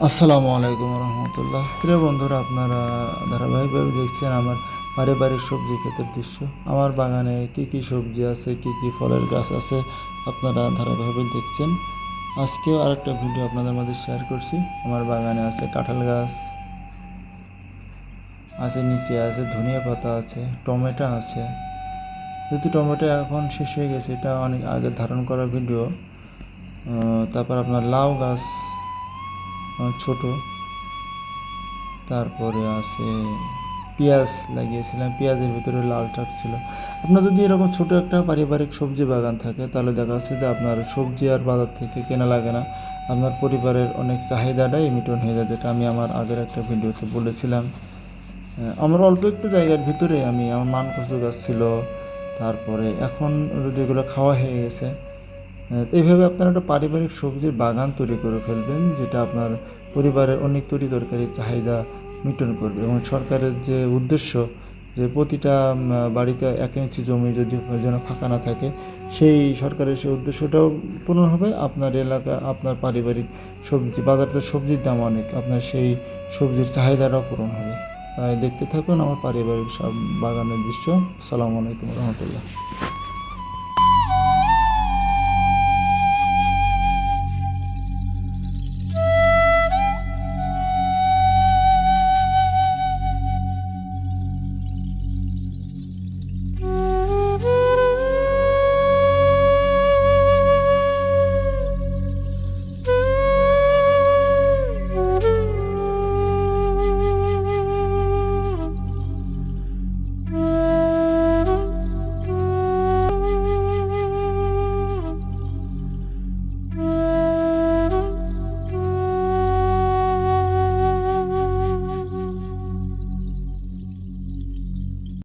আসসালামু আলাইকুম রহমতুল্লাহ। প্রিয় বন্ধুরা, আপনারা ধারাবাহিকভাবে দেখছেন আমার পারিবারিক সবজি ক্ষেতের দৃশ্য। আমার বাগানে কি কি সবজি আছে, কি কি ফলের গাছ আছে, আপনারা ধারাবাহিকভাবে দেখছেন। আজকেও আরেকটা ভিডিও আপনাদের মধ্যে শেয়ার করছি। আমার বাগানে আছে কাঁঠাল গাছ আছে, নিচে আছে ধনিয়া পাতা আছে, টমেটো আছে। যেহেতু টমেটো এখন শেষ হয়ে গেছে, এটা অনেক আগে ধারণ করা ভিডিও। তারপর আপনার লাউ গাছ ছোট, তারপরে আছে পেঁয়াজ লাগিয়েছিলাম, পেঁয়াজের ভিতরে লাল শাক ছিল। আপনার যদি এরকম ছোট একটা পারিবারিক সবজি বাগান থাকে, তাহলে দেখা যাচ্ছে যে আপনার সবজি আর বাজার থেকে কেনা লাগে না, আপনার পরিবারের অনেক চাহিদাটাই মিটন হয়ে যায়, যেটা আমি আমার আগের একটা ভিডিওতে বলেছিলাম। আমার অল্প একটু জায়গার ভিতরে আমার মান কচু গাছ ছিল, তারপরে এখন যদি এগুলো খাওয়া হয়ে গেছে। এইভাবে আপনারা একটা পারিবারিক সবজির বাগান তৈরি করে ফেলবেন, যেটা আপনার পরিবারের অনেক তরি তরকারির চাহিদা মিটন করবে। এবং সরকারের যে উদ্দেশ্য, যে প্রতিটা বাড়িতে 1 ইঞ্চি জমি যদি যেন ফাঁকা না থাকে, সেই সরকারের সেই উদ্দেশ্যটাও পূরণ হবে। আপনার এলাকা, আপনার পারিবারিক সবজি বাজারতে সবজির দাম অনেক, আপনার সেই সবজির চাহিদাটাও পূরণ হবে। তাই দেখতে থাকুন আমার পারিবারিক সব বাগানের দৃশ্য। আসসালামু আলাইকুম রহমতুল্লাহ।